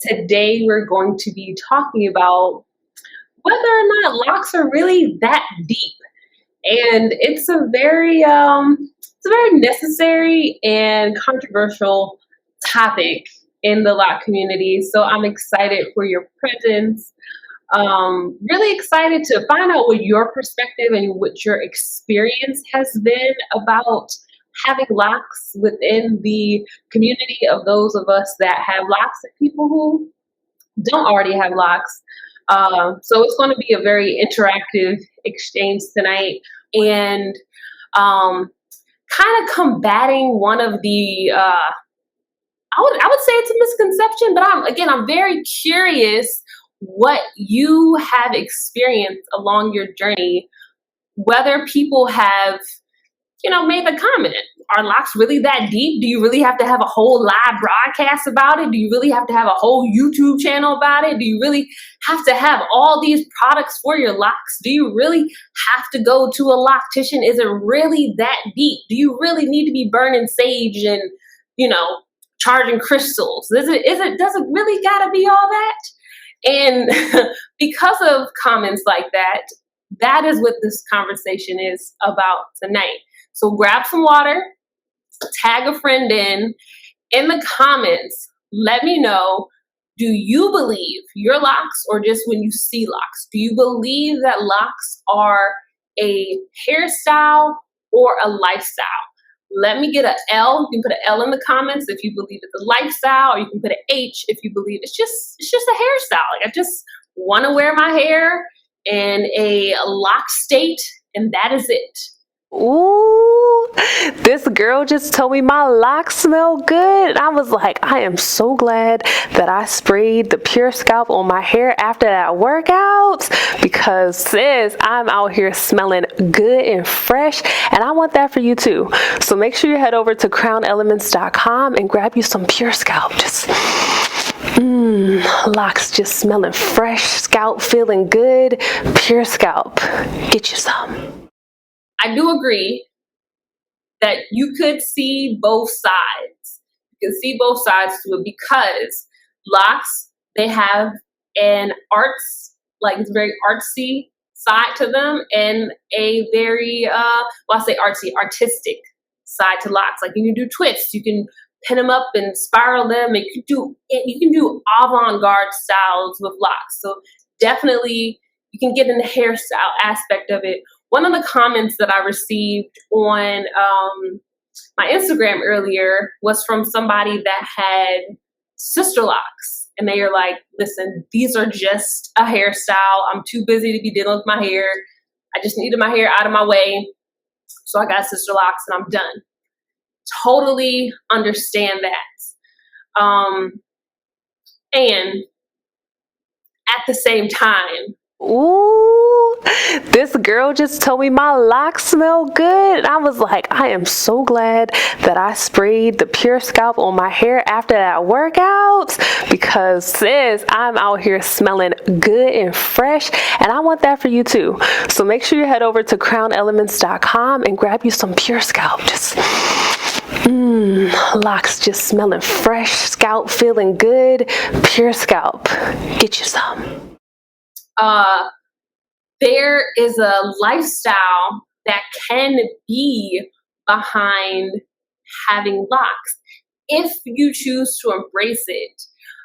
Today we're going to be talking about whether or not locks are really that deep. And it's a very necessary and controversial topic in the lock community. So I'm excited for your presence. Really excited to find out what your perspective and what your experience has been about having locks within the community of those of us that have locks and people who don't already have locks. So it's going to be a very interactive exchange tonight, and kind of combating one of the I would say it's a misconception, but I'm very curious what you have experienced along your journey, whether people have made the comment. Are locks really that deep? Do you really have to have a whole live broadcast about it? Do you really have to have a whole YouTube channel about it? Do you really have to have all these products for your locks? Do you really have to go to a loctician? Is it really that deep? Do you really need to be burning sage and, charging crystals? Does it really gotta be all that? And because of comments like that, that is what this conversation is about tonight. So grab some water, tag a friend in the comments. Let me know, do you believe your locks or just when you see locks? Do you believe that locks are a hairstyle or a lifestyle? Let me get an L. You can put an L in the comments if you believe it's a lifestyle, or you can put an H if you believe it's just a hairstyle. Like, I just want to wear my hair in a lock state, and that is it. Ooh, this girl just told me my locks smell good. I was like, I am so glad that I sprayed the Pure Scalp on my hair after that workout, because sis, I'm out here smelling good and fresh, and I want that for you too. So make sure you head over to crownelements.com and grab you some Pure Scalp. Just locks just smelling fresh, scalp feeling good. Pure Scalp, get you some. I do agree that you could see both sides. You can see both sides to it, because locks, they have an it's very artsy side to them, and a very, I say artsy, artistic side to locks. Like, you can do twists, you can pin them up and spiral them, and you can do avant-garde styles with locks. So definitely you can get in the hairstyle aspect of it. One of the comments that I received on my Instagram earlier was from somebody that had sister locks. And they are like, listen, these are just a hairstyle. I'm too busy to be dealing with my hair. I just needed my hair out of my way. So I got sister locks and I'm done. Totally understand that. And at the same time, ooh, this girl just told me my locks smell good. I was like, I am so glad that I sprayed the Pure Scalp on my hair after that workout, because sis, I'm out here smelling good and fresh, and I want that for you too. So make sure you head over to crownelements.com and grab you some Pure Scalp. Just locks just smelling fresh, scalp feeling good. Pure Scalp, get you some. There is a lifestyle that can be behind having locks if you choose to embrace it.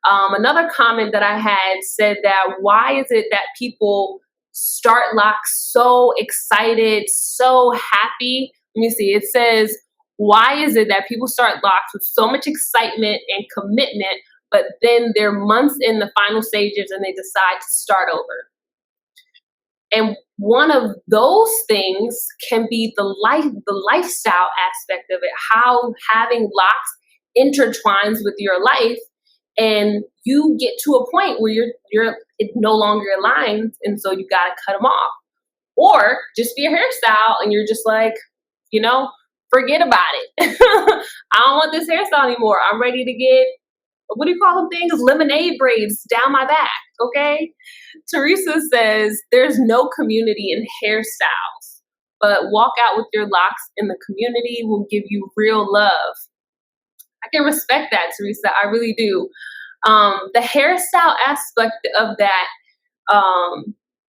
Another comment that I had said that, why is it that people start locks so excited, so happy? Let me see. It says, why is it that people start locks with so much excitement and commitment, but then they're months in the final stages and they decide to start over? And one of those things can be the lifestyle aspect of it, how having locks intertwines with your life, and you get to a point where it no longer aligns, and so you gotta cut them off, or just be a hairstyle and you're just like, forget about it. I don't want this hairstyle anymore. I'm ready to get, what do you call them things? Lemonade braids down my back, okay? Teresa says, there's no community in hairstyles, but walk out with your locks and the community will give you real love. I can respect that, Teresa. I really do. The hairstyle aspect of that,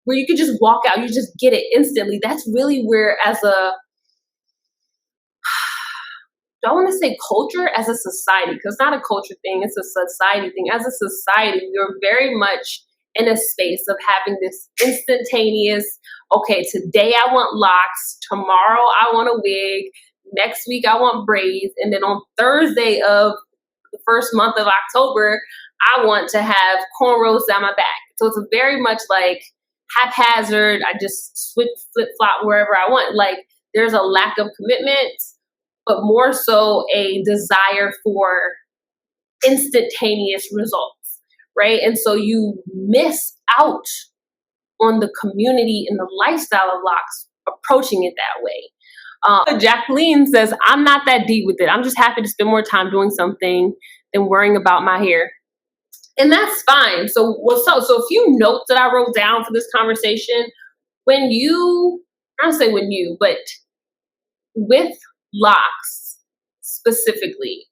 where you could just walk out, you just get it instantly. That's really where, as a, don't want to say culture, as a society, because it's not a culture thing, it's a society thing. As a society, we're very much in a space of having this instantaneous, okay, today I want locks, tomorrow I want a wig, next week I want braids, and then on Thursday of the first month of October, I want to have cornrows down my back. So it's very much like haphazard. I just switch, flip flop wherever I want. Like, there's a lack of commitment, but more so a desire for instantaneous results, right? And so you miss out on the community and the lifestyle of locks approaching it that way. Jacqueline says, I'm not that deep with it. I'm just happy to spend more time doing something than worrying about my hair. And that's fine. So a few notes that I wrote down for this conversation. I don't say when you, but with locks specifically,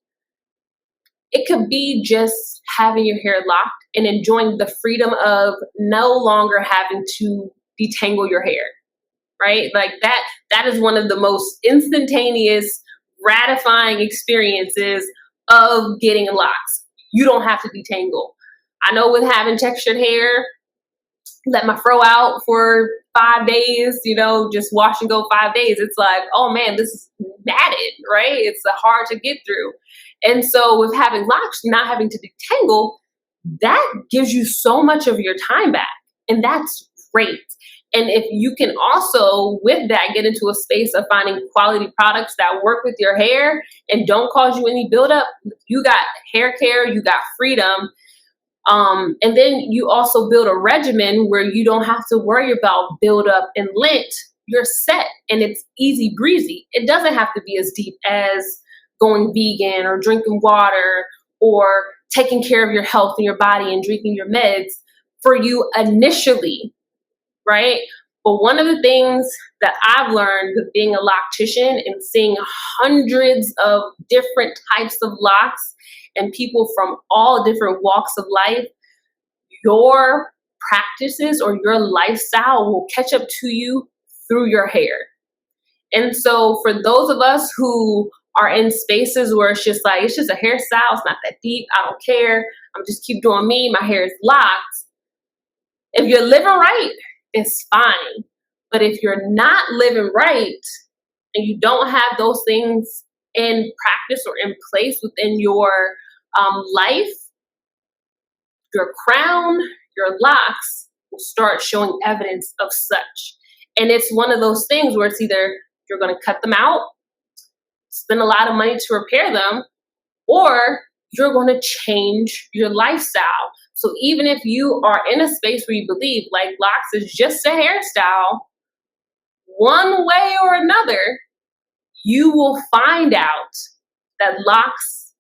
it could be just having your hair locked and enjoying the freedom of no longer having to detangle your hair, right? Like that is one of the most instantaneous, gratifying experiences of getting locks. You don't have to detangle. I know with having textured hair, let my fro out for 5 days, just wash and go 5 days. It's like, oh man, this is matted, right? It's hard to get through. And so with having locks, not having to detangle, that gives you so much of your time back. And that's great. And if you can also, with that, get into a space of finding quality products that work with your hair and don't cause you any buildup, you got hair care, you got freedom. And then you also build a regimen where you don't have to worry about buildup and lint. You're set and it's easy breezy. It doesn't have to be as deep as going vegan or drinking water or taking care of your health and your body and drinking your meds for you initially, right? But one of the things that I've learned with being a loctician and seeing hundreds of different types of locks and people from all different walks of life, your practices or your lifestyle will catch up to you through your hair. And so for those of us who are in spaces where it's just a hairstyle, it's not that deep, I don't care, I'm just keep doing me, my hair is locked. If you're living right, it's fine. But if you're not living right and you don't have those things in practice or in place within your life, your crown, your locks will start showing evidence of such. And it's one of those things where it's either you're going to cut them out, spend a lot of money to repair them, or you're going to change your lifestyle. So even if you are in a space where you believe like locks is just a hairstyle, one way or another, you will find out that locks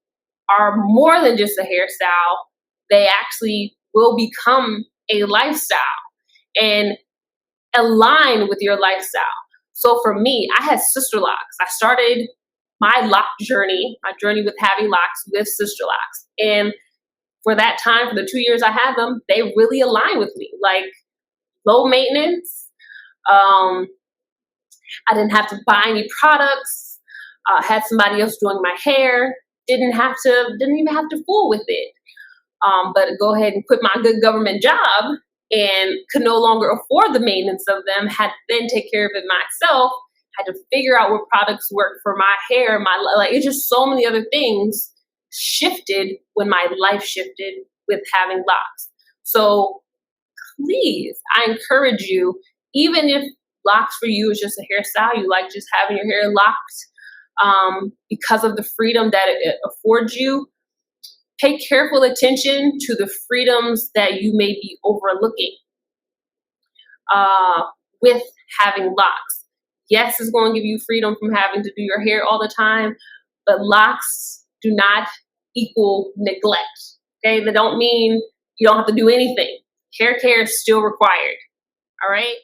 are more than just a hairstyle. They actually will become a lifestyle and align with your lifestyle. So for me, I had sister locks. I started my lock journey, with having locks with sister locks. And for that time, for the 2 years I had them, they really aligned with me. Like low maintenance. I didn't have to buy any products. Had somebody else doing my hair. Didn't even have to fool with it. But go ahead and quit my good government job and could no longer afford the maintenance of them. Had to then take care of it myself. Had to figure out what products work for my hair. It's just so many other things shifted when my life shifted with having locks. So please, I encourage you, even if locks for you is just a hairstyle, you like just having your hair locked because of the freedom that it affords you, pay careful attention to the freedoms that you may be overlooking with having locks. Yes, it's going to give you freedom from having to do your hair all the time, but locks do not equal neglect. Okay, they don't mean you don't have to do anything. Hair care is still required. All right.